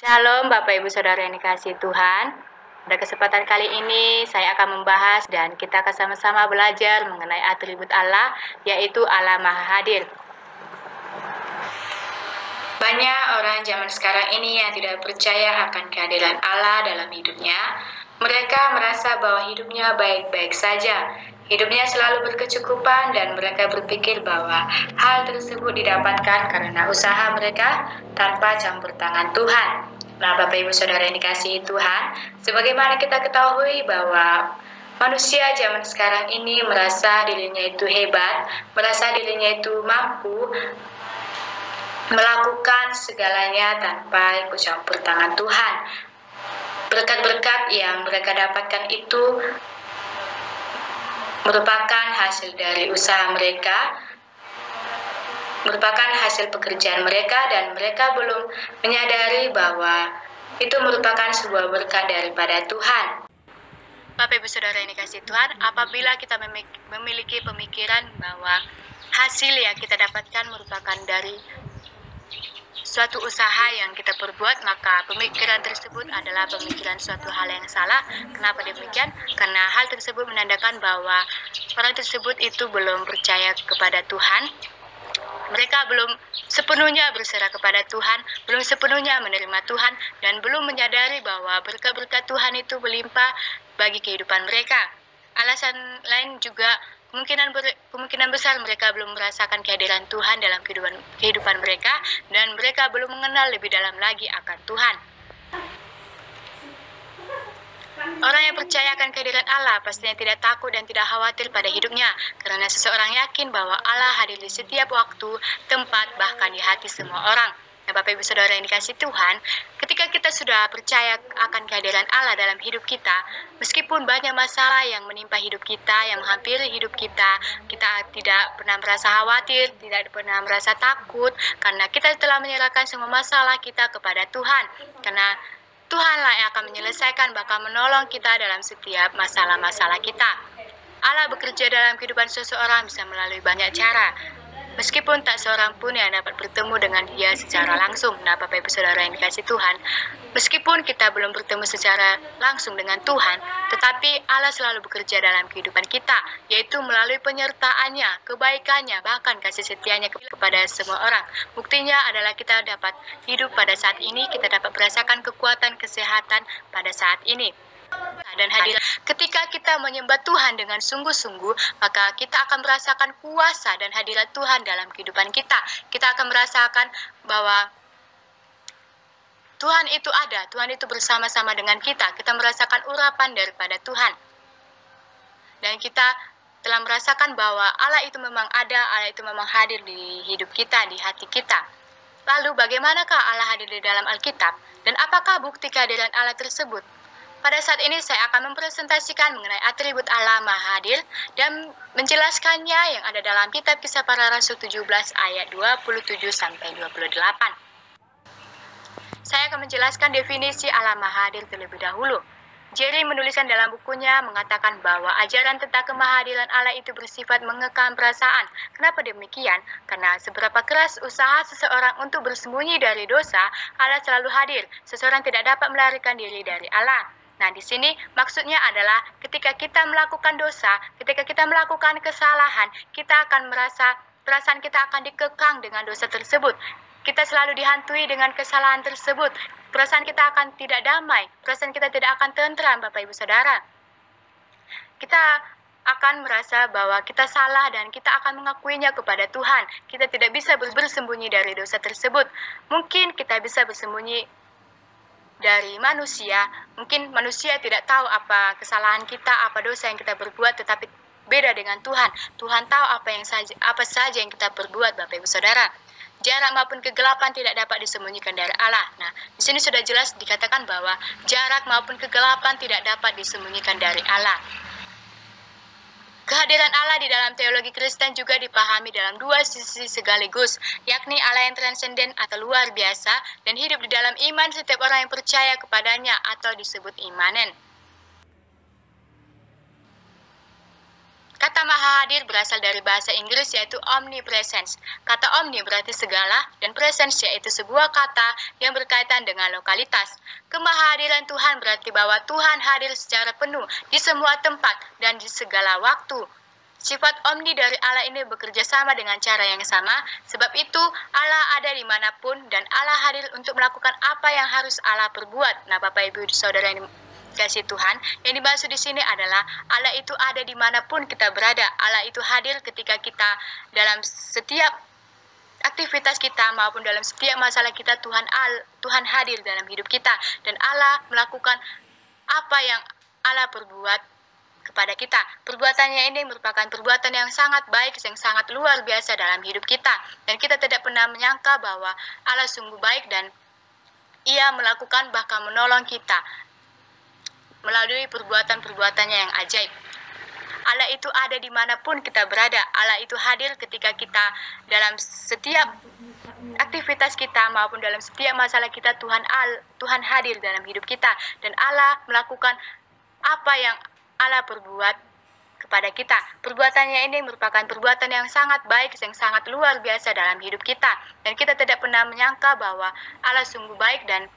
Shalom Bapak Ibu Saudara yang dikasihi Tuhan. Pada kesempatan kali ini saya akan membahas dan kita akan sama-sama belajar mengenai atribut Allah, yaitu Allah Maha Hadir. Banyak orang zaman sekarang ini yang tidak percaya akan kehadiran Allah dalam hidupnya. Mereka merasa bahwa hidupnya baik-baik saja. Hidupnya selalu berkecukupan dan mereka berpikir bahwa hal tersebut didapatkan karena usaha mereka tanpa campur tangan Tuhan. Nah, Bapak Ibu Saudara yang dikasihi Tuhan, sebagaimana kita ketahui bahwa manusia zaman sekarang ini merasa dirinya itu hebat, merasa dirinya itu mampu melakukan segalanya tanpa ikut campur tangan Tuhan. Berkat-berkat yang mereka dapatkan itu merupakan hasil dari usaha mereka, merupakan hasil pekerjaan mereka, dan mereka belum menyadari bahwa itu merupakan sebuah berkat daripada Tuhan. Bapak Ibu Saudara yang dikasihi Tuhan, apabila kita memiliki pemikiran bahwa hasil yang kita dapatkan merupakan dari suatu usaha yang kita perbuat, maka pemikiran tersebut adalah pemikiran suatu hal yang salah. Kenapa demikian? Karena hal tersebut menandakan bahwa orang tersebut itu belum percaya kepada Tuhan. Mereka belum sepenuhnya berserah kepada Tuhan, belum sepenuhnya menerima Tuhan, dan belum menyadari bahwa berkat-berkat Tuhan itu berlimpah bagi kehidupan mereka. Alasan lain juga kemungkinan besar mereka belum merasakan kehadiran Tuhan dalam kehidupan mereka, dan mereka belum mengenal lebih dalam lagi akan Tuhan. Orang yang percaya akan kehadiran Allah pastinya tidak takut dan tidak khawatir pada hidupnya, karena seseorang yakin bahwa Allah hadir di setiap waktu, tempat, bahkan di hati semua orang. Nah, Bapak Ibu Saudara yang dikasihi Tuhan, ketika kita sudah percaya akan kehadiran Allah dalam hidup kita, meskipun banyak masalah yang menimpa hidup kita, yang menghampiri hidup kita, kita tidak pernah merasa khawatir, tidak pernah merasa takut, karena kita telah menyerahkan semua masalah kita kepada Tuhan. Karena Tuhanlah yang akan menyelesaikan, bahkan menolong kita dalam setiap masalah-masalah kita. Allah bekerja dalam kehidupan seseorang bisa melalui banyak cara, meskipun tak seorang pun yang dapat bertemu dengan dia secara langsung. Nah, Bapak Ibu Saudara yang dikasihi Tuhan, meskipun kita belum bertemu secara langsung dengan Tuhan, tetapi Allah selalu bekerja dalam kehidupan kita, yaitu melalui penyertaannya, kebaikannya, bahkan kasih setianya kepada semua orang. Buktinya adalah kita dapat hidup pada saat ini, kita dapat merasakan kekuatan kesehatan pada saat ini. Dan hadir ketika kita menyembah Tuhan dengan sungguh-sungguh, maka kita akan merasakan kuasa dan hadirat Tuhan dalam kehidupan kita. Kita akan merasakan bahwa Tuhan itu ada, Tuhan itu bersama-sama dengan kita. Kita merasakan urapan daripada Tuhan, dan kita telah merasakan bahwa Allah itu memang ada, Allah itu memang hadir di hidup kita, di hati kita. Lalu bagaimanakah Allah hadir di dalam Alkitab, dan apakah bukti kehadiran Allah tersebut? Pada saat ini saya akan mempresentasikan mengenai atribut Allah Maha Hadir dan menjelaskannya yang ada dalam kitab Kisah Para Rasul 17 ayat 27 sampai 28. Saya akan menjelaskan definisi Allah Maha Hadir terlebih dahulu. Jerry menuliskan dalam bukunya mengatakan bahwa ajaran tentang kemahadiran Allah itu bersifat mengekang perasaan. Kenapa demikian? Karena seberapa keras usaha seseorang untuk bersembunyi dari dosa, Allah selalu hadir. Seseorang tidak dapat melarikan diri dari Allah. Nah, di sini maksudnya adalah ketika kita melakukan dosa, ketika kita melakukan kesalahan, kita akan merasa perasaan kita akan dikekang dengan dosa tersebut. Kita selalu dihantui dengan kesalahan tersebut. Perasaan kita akan tidak damai, perasaan kita tidak akan tentram, Bapak Ibu Saudara. Kita akan merasa bahwa kita salah dan kita akan mengakuinya kepada Tuhan. Kita tidak bisa bersembunyi dari dosa tersebut. Mungkin kita bisa bersembunyi dari manusia, mungkin manusia tidak tahu apa kesalahan kita, apa dosa yang kita berbuat, tetapi beda dengan Tuhan. Tuhan tahu apa saja yang kita perbuat, Bapak Ibu Saudara. Jarak maupun kegelapan tidak dapat disembunyikan dari Allah. Nah, di sini sudah jelas dikatakan bahwa jarak maupun kegelapan tidak dapat disembunyikan dari Allah. Kehadiran Allah di dalam teologi Kristen juga dipahami dalam dua sisi sekaligus, yakni Allah yang transenden atau luar biasa dan hidup di dalam iman setiap orang yang percaya kepadanya atau disebut imanen. Kata maha hadir berasal dari bahasa Inggris yaitu omnipresence. Kata omni berarti segala dan presence yaitu sebuah kata yang berkaitan dengan lokalitas. Kemahadiran Tuhan berarti bahwa Tuhan hadir secara penuh di semua tempat dan di segala waktu. Sifat omni dari Allah ini bekerja sama dengan cara yang sama, sebab itu Allah ada dimanapun dan Allah hadir untuk melakukan apa yang harus Allah perbuat. Nah, Bapak Ibu Saudara yang kasih Tuhan, yang dimaksud di sini adalah Allah itu ada dimanapun kita berada. Allah itu hadir ketika kita dalam setiap aktivitas kita maupun dalam setiap masalah kita. Tuhan hadir dalam hidup kita dan Allah melakukan apa yang Allah perbuat kepada kita. Perbuatannya ini merupakan perbuatan yang sangat baik, yang sangat luar biasa dalam hidup kita, dan kita tidak pernah menyangka bahwa Allah sungguh baik dan Ia melakukan bahkan menolong kita melalui perbuatan-perbuatannya yang ajaib. Allah itu ada dimanapun kita berada. Allah itu hadir ketika kita dalam setiap aktivitas kita maupun dalam setiap masalah kita. Tuhan hadir dalam hidup kita dan Allah melakukan apa yang Allah perbuat kepada kita. Perbuatannya ini merupakan perbuatan yang sangat baik, yang sangat luar biasa dalam hidup kita, dan kita tidak pernah menyangka bahwa Allah sungguh baik dan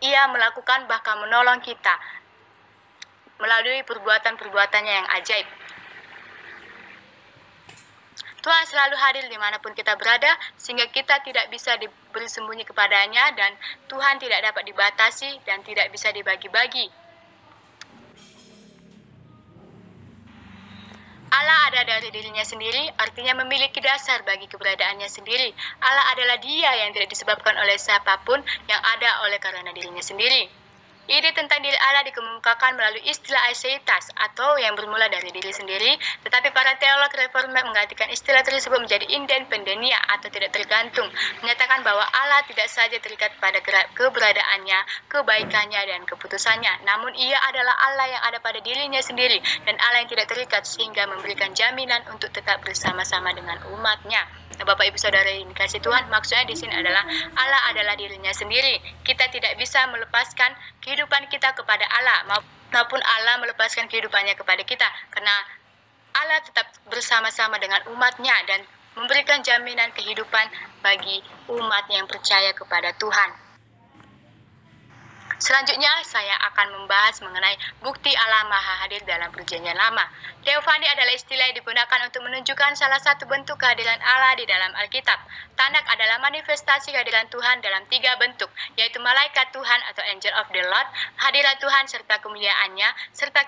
Ia melakukan bahkan menolong kita melalui perbuatan-perbuatannya yang ajaib. Tuhan selalu hadir dimanapun kita berada, sehingga kita tidak bisa bersembunyi kepadanya, dan Tuhan tidak dapat dibatasi dan tidak bisa dibagi-bagi. Allah ada dari dirinya sendiri, artinya memiliki dasar bagi keberadaannya sendiri. Allah adalah Dia yang tidak disebabkan oleh siapapun, yang ada oleh karena dirinya sendiri. Ide tentang diri Allah dikemukakan melalui istilah aiseitas atau yang bermula dari diri sendiri, tetapi para teolog reformer menggantikan istilah tersebut menjadi independenia atau tidak tergantung, menyatakan bahwa Allah tidak saja terikat pada keberadaannya, kebaikannya, dan keputusannya, namun Ia adalah Allah yang ada pada dirinya sendiri dan Allah yang tidak terikat, sehingga memberikan jaminan untuk tetap bersama-sama dengan umatnya. Nah, Bapak Ibu Saudara yang dikasih Tuhan, maksudnya di sini adalah Allah adalah dirinya sendiri. Kita tidak bisa melepaskan kehidupan kita kepada Allah maupun Allah melepaskan kehidupannya kepada kita, karena Allah tetap bersama-sama dengan umatnya dan memberikan jaminan kehidupan bagi umat yang percaya kepada Tuhan. Selanjutnya, saya akan membahas mengenai bukti Allah Maha Hadir dalam Perjanjian Lama. Teofani adalah istilah yang digunakan untuk menunjukkan salah satu bentuk kehadiran Allah di dalam Alkitab. Tanak adalah manifestasi kehadiran Tuhan dalam 3 bentuk, yaitu malaikat Tuhan atau angel of the Lord, hadirat Tuhan serta kemuliaannya, serta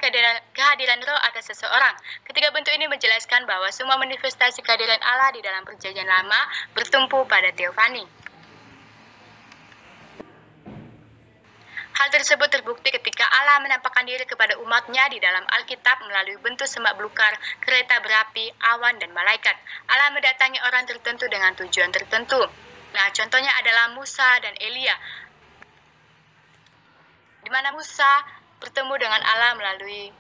kehadiran roh atas seseorang. Ketiga bentuk ini menjelaskan bahwa semua manifestasi kehadiran Allah di dalam Perjanjian Lama bertumpu pada Teofani. Hal tersebut terbukti ketika Allah menampakkan diri kepada umatnya di dalam Alkitab melalui bentuk semak belukar, kereta berapi, awan, dan malaikat. Allah mendatangi orang tertentu dengan tujuan tertentu. Nah, contohnya adalah Musa dan Elia, di mana Musa bertemu dengan Allah melalui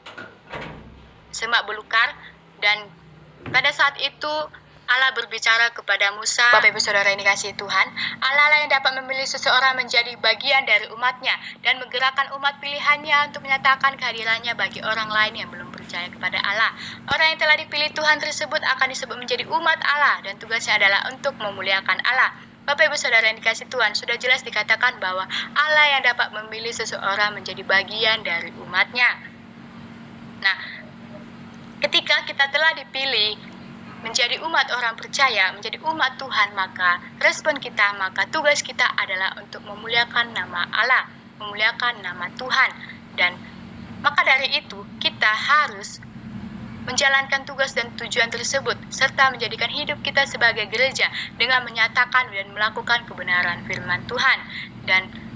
semak belukar, dan pada saat itu Allah berbicara kepada Musa. Bapak Ibu Saudara yang dikasihi Tuhan, Allah lah yang dapat memilih seseorang menjadi bagian dari umatnya dan menggerakkan umat pilihannya untuk menyatakan kehadirannya bagi orang lain yang belum percaya kepada Allah. Orang yang telah dipilih Tuhan tersebut akan disebut menjadi umat Allah dan tugasnya adalah untuk memuliakan Allah. Bapak Ibu Saudara yang dikasihi Tuhan, sudah jelas dikatakan bahwa Allah yang dapat memilih seseorang menjadi bagian dari umatnya. Nah, ketika kita telah dipilih menjadi umat orang percaya, menjadi umat Tuhan, maka respon kita, maka tugas kita adalah untuk memuliakan nama Allah, memuliakan nama Tuhan. Dan maka dari itu kita harus menjalankan tugas dan tujuan tersebut, serta menjadikan hidup kita sebagai gereja dengan menyatakan dan melakukan kebenaran firman Tuhan. Dan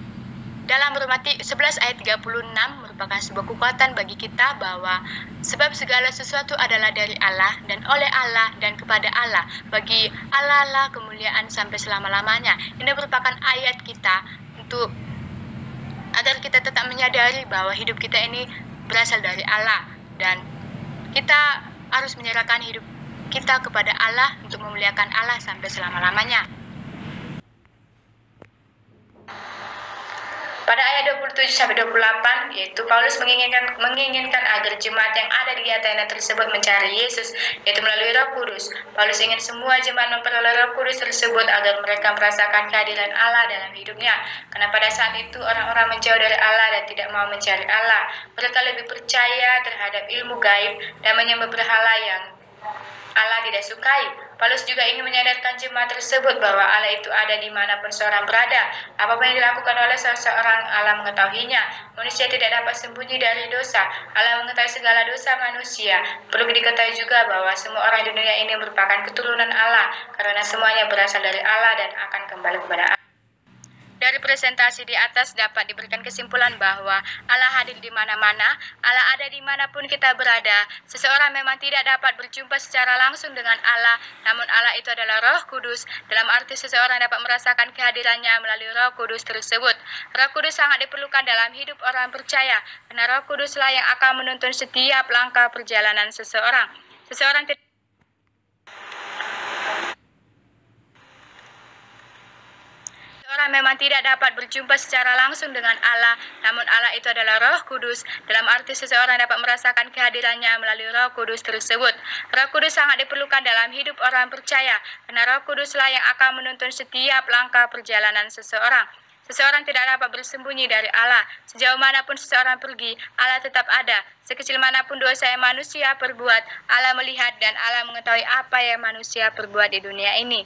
dalam Roma 11 ayat 36 merupakan sebuah kekuatan bagi kita bahwa sebab segala sesuatu adalah dari Allah dan oleh Allah dan kepada Allah. Bagi Allah lah kemuliaan sampai selama-lamanya. Ini merupakan ayat kita untuk agar kita tetap menyadari bahwa hidup kita ini berasal dari Allah, dan kita harus menyerahkan hidup kita kepada Allah untuk memuliakan Allah sampai selama-lamanya. Pada ayat 27-28, yaitu Paulus menginginkan agar jemaat yang ada di Athena tersebut mencari Yesus, yaitu melalui Roh Kudus. Paulus ingin semua jemaat memperoleh Roh Kudus tersebut agar mereka merasakan kehadiran Allah dalam hidupnya. Karena pada saat itu orang-orang menjauh dari Allah dan tidak mau mencari Allah. Mereka lebih percaya terhadap ilmu gaib dan menyembah berhala yang Allah tidak sukai. Paulus juga ingin menyadarkan jemaat tersebut bahwa Allah itu ada dimanapun seorang berada. Apapun yang dilakukan oleh seseorang, Allah mengetahuinya. Manusia tidak dapat sembunyi dari dosa. Allah mengetahui segala dosa manusia. Perlu diketahui juga bahwa semua orang di dunia ini merupakan keturunan Allah, karena semuanya berasal dari Allah dan akan kembali kepada Allah. Dari presentasi di atas dapat diberikan kesimpulan bahwa Allah hadir di mana-mana, Allah ada dimanapun kita berada. Seseorang memang tidak dapat berjumpa secara langsung dengan Allah, namun Allah itu adalah Roh Kudus, dalam arti seseorang dapat merasakan kehadirannya melalui Roh Kudus tersebut. Roh Kudus sangat diperlukan dalam hidup orang percaya, karena Roh Kuduslah yang akan menuntun setiap langkah perjalanan seseorang. Seseorang memang tidak dapat berjumpa secara langsung dengan Allah, namun Allah itu adalah Roh Kudus, dalam arti seseorang dapat merasakan kehadirannya melalui Roh Kudus tersebut. Roh Kudus sangat diperlukan dalam hidup orang percaya, karena Roh Kuduslah yang akan menuntun setiap langkah perjalanan seseorang. Seseorang tidak dapat bersembunyi dari Allah. Sejauh manapun seseorang pergi, Allah tetap ada. Sekecil manapun dosa yang manusia perbuat, Allah melihat dan Allah mengetahui apa yang manusia perbuat di dunia ini.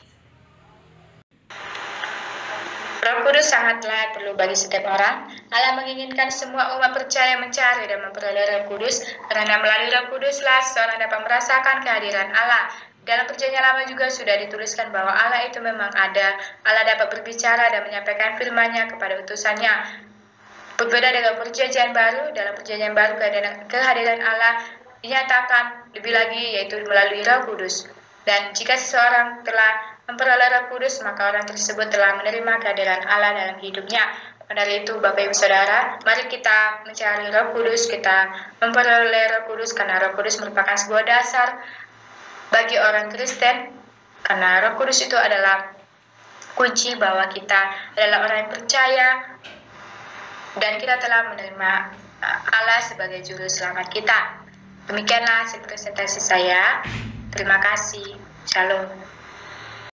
Roh Kudus sangatlah perlu bagi setiap orang. Allah menginginkan semua umat percaya mencari dan memperoleh Roh Kudus, karena melalui Roh Kuduslah seseorang dapat merasakan kehadiran Allah. Dalam Perjanjian Lama juga sudah dituliskan bahwa Allah itu memang ada. Allah dapat berbicara dan menyampaikan firman-Nya kepada utusannya. Berbeda dengan Perjanjian Baru, dalam Perjanjian Baru kehadiran Allah dinyatakan lebih lagi, yaitu melalui Roh Kudus. Dan jika seseorang telah memperoleh Roh Kudus, maka orang tersebut telah menerima kehadiran Allah dalam hidupnya. Dari itu, Bapak Ibu Saudara, mari kita mencari Roh Kudus, kita memperoleh Roh Kudus, karena Roh Kudus merupakan sebuah dasar bagi orang Kristen, karena Roh Kudus itu adalah kunci bahwa kita adalah orang yang percaya dan kita telah menerima Allah sebagai juru selamat kita. Demikianlah presentasi saya. Terima kasih. Shalom.